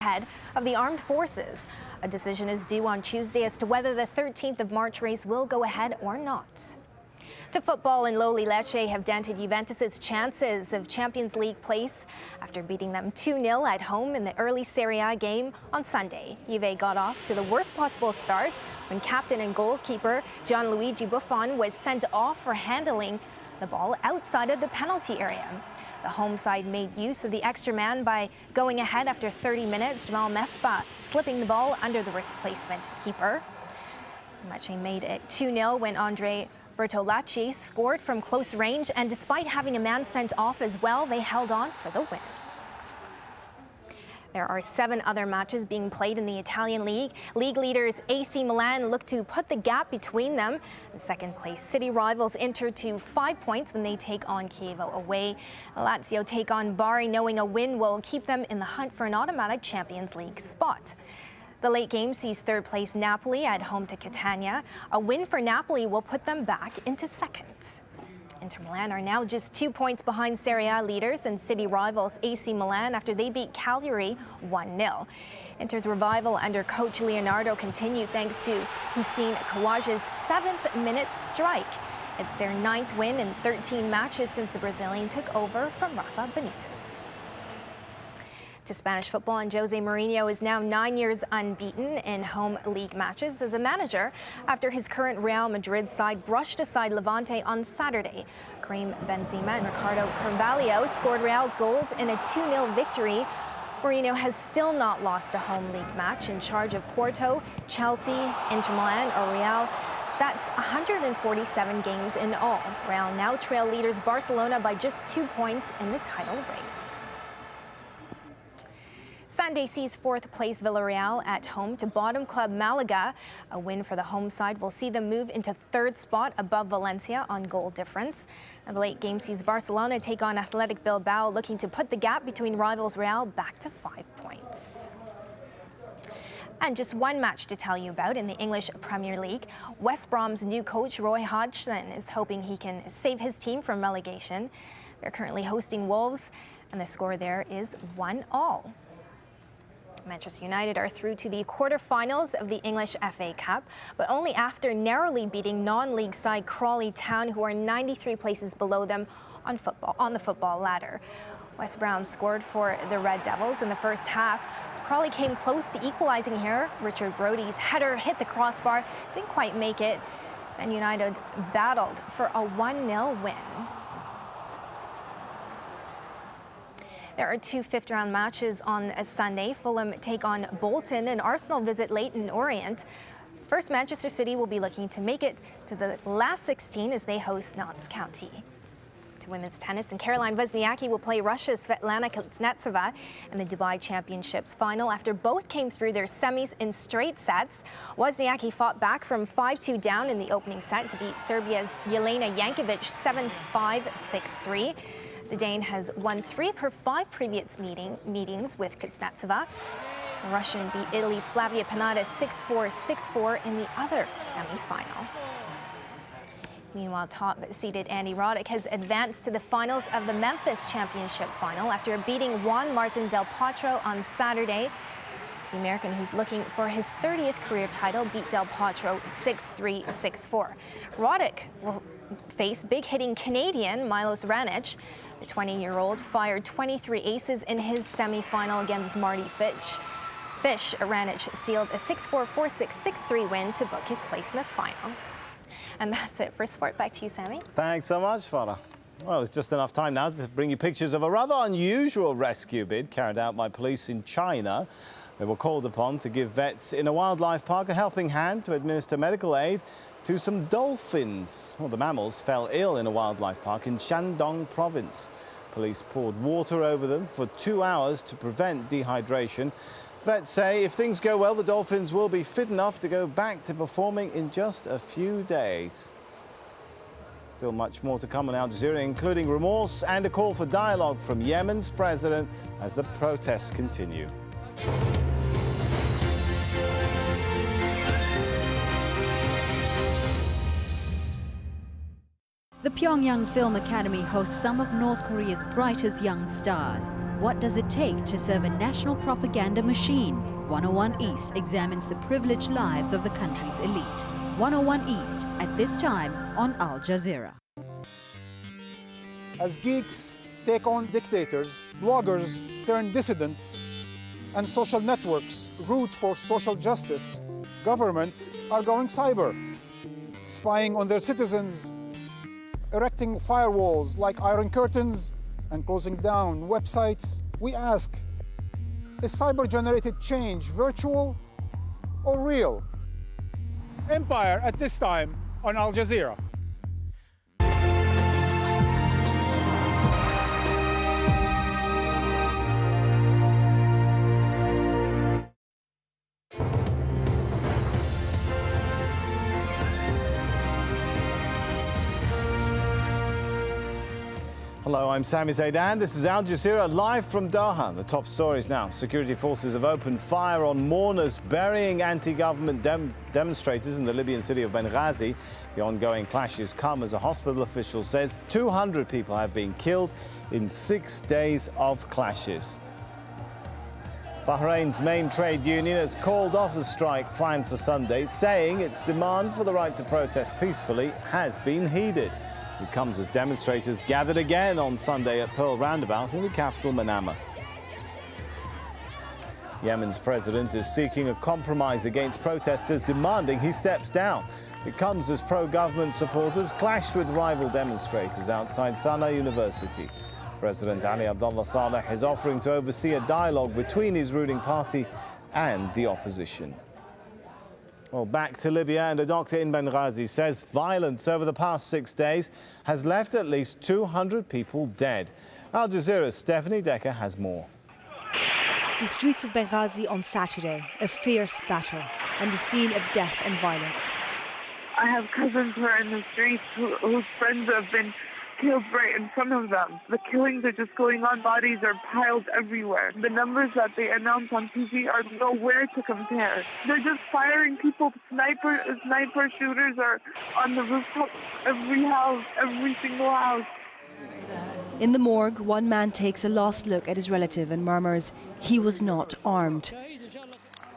head of the armed forces. A decision is due on Tuesday as to whether the 13th of March race will go ahead or not. To football, and Loli Lecce have dented Juventus' chances of Champions League place after beating them 2-0 at home in the early Serie A game on Sunday. Juve got off to the worst possible start when captain and goalkeeper Gianluigi Buffon was sent off for handling the ball outside of the penalty area. The home side made use of the extra man by going ahead after 30 minutes, Jamal Mespa slipping the ball under the replacement keeper. Lecce made it 2-0 when Andre Bertolacci scored from close range, and despite having a man sent off as well, they held on for the win. There are 7 other matches being played in the Italian League. League leaders AC Milan look to put the gap between them. In second place, city rivals Inter to 5 points when they take on Chievo away. Lazio take on Bari, knowing a win will keep them in the hunt for an automatic Champions League spot. The late game sees third place Napoli at home to Catania. A win for Napoli will put them back into second. Inter Milan are now just 2 points behind Serie A leaders and city rivals AC Milan after they beat Cagliari 1-0. Inter's revival under coach Leonardo continued thanks to Hussein Khawaja's 7th-minute strike. It's their 9th win in 13 matches since the Brazilian took over from Rafa Benitez. To Spanish football, and Jose Mourinho is now 9 years unbeaten in home league matches as a manager after his current Real Madrid side brushed aside Levante on Saturday. Karim Benzema and Ricardo Carvalho scored Real's goals in a 2-0 victory. Mourinho has still not lost a home league match, in charge of Porto, Chelsea, Inter Milan or Real. That's 147 games in all. Real now trail leaders Barcelona by just 2 points in the title race. Sunday sees 4th place Villarreal at home to bottom club Malaga. A win for the home side will see them move into 3rd spot above Valencia on goal difference. And the late game sees Barcelona take on Athletic Bilbao, looking to put the gap between rivals Real back to 5 points. And just one match to tell you about in the English Premier League. West Brom's new coach Roy Hodgson is hoping he can save his team from relegation. They're currently hosting Wolves, and the score there is 1-1. Manchester United are through to the quarterfinals of the English FA Cup, but only after narrowly beating non-league side Crawley Town, who are 93 places below them on the football ladder. West Brom scored for the Red Devils in the first half. Crawley came close to equalizing here. Richard Brody's header hit the crossbar, didn't quite make it, and United battled for a 1-0 win. There are 2 fifth-round matches on a Sunday. Fulham take on Bolton and Arsenal visit Leyton Orient. First, Manchester City will be looking to make it to the last 16 as they host Notts County. To women's tennis, and Caroline Wozniacki will play Russia's Svetlana Kuznetsova in the Dubai Championships final after both came through their semis in straight sets. Wozniacki fought back from 5-2 down in the opening set to beat Serbia's Jelena Jankovic 7-5, 6-3. The Dane has won 3 of her 5 previous meetings with Kuznetsova. The Russian beat Italy's Flavia Pennada 6-4, 6-4 in the other semi-final. Meanwhile, top-seeded Andy Roddick has advanced to the finals of the Memphis Championship final after beating Juan Martin Del Potro on Saturday. The American, who's looking for his 30th career title, beat Del Potro 6-3, 6-4. Roddick will face big-hitting Canadian Milos Raonic. The 20-year-old fired 23 aces in his semi-final against Marty Fish. Raonic sealed a 6-4, 4-6, 6-3 win to book his place in the final. And that's it for sport. Back to you, Sammy. Thanks so much, Farah. Well, there's just enough time now to bring you pictures of a rather unusual rescue bid carried out by police in China. They were called upon to give vets in a wildlife park a helping hand to administer medical aid to some dolphins. Well, the mammals fell ill in a wildlife park in Shandong province. Police poured water over them for 2 hours to prevent dehydration. Vets say if things go well, the dolphins will be fit enough to go back to performing in just a few days. Still much more to come on Al Jazeera, including remorse and a call for dialogue from Yemen's president as the protests continue. The Pyongyang Film Academy hosts some of North Korea's brightest young stars. What does it take to serve a national propaganda machine? 101 East examines the privileged lives of the country's elite. 101 East at this time on Al Jazeera. As geeks take on dictators, bloggers turn dissidents, and social networks root for social justice, governments are going cyber, spying on their citizens, erecting firewalls like iron curtains, and closing down websites. We ask, is cyber-generated change virtual or real? Empire at this time on Al Jazeera. Hello, I'm Sami Zaidan. This is Al Jazeera live from Doha. The top stories now. Security forces have opened fire on mourners burying anti-government demonstrators in the Libyan city of Benghazi. The ongoing clashes come as a hospital official says 200 people have been killed in 6 days of clashes. Bahrain's main trade union has called off a strike planned for Sunday, saying its demand for the right to protest peacefully has been heeded. It comes as demonstrators gathered again on Sunday at Pearl Roundabout in the capital, Manama. Yemen's president is seeking a compromise against protesters, demanding he steps down. It comes as pro-government supporters clashed with rival demonstrators outside Sana'a University. President Ali Abdullah Saleh is offering to oversee a dialogue between his ruling party and the opposition. Well, back to Libya, and a doctor in Benghazi says violence over the past 6 days has left at least 200 people dead. Al Jazeera's Stephanie Decker has more. The streets of Benghazi on Saturday, a fierce battle, and the scene of death and violence. I have cousins who are in the streets whose friends have been killed right in front of them. The killings are just going on. Bodies are piled everywhere. The numbers that they announce on TV are nowhere to compare. They're just firing people. Sniper shooters are on the rooftop. Every house, every single house. In the morgue, one man takes a last look at his relative and murmurs, he was not armed.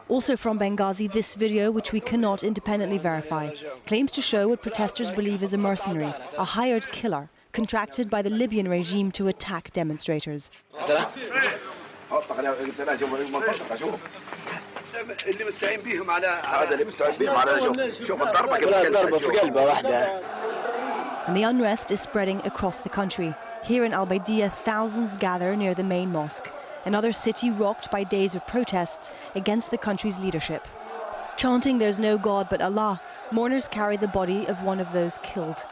Also from Benghazi, this video, which we cannot independently verify, claims to show what protesters believe is a mercenary, a hired killer, contracted by the Libyan regime to attack demonstrators. And the unrest is spreading across the country. Here in Al-Baidiyah, thousands gather near the main mosque, another city rocked by days of protests against the country's leadership. Chanting "There's no God but Allah," mourners carry the body of one of those killed.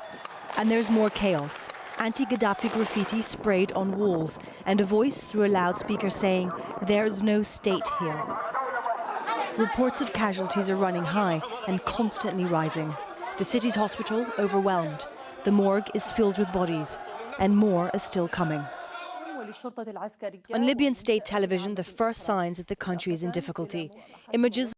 And there's more chaos. Anti-Gaddafi graffiti sprayed on walls, and a voice through a loudspeaker saying, "There's no state here." Reports of casualties are running high and constantly rising. The city's hospital overwhelmed. The morgue is filled with bodies, and more are still coming. On Libyan state television, the first signs that the country is in difficulty. Images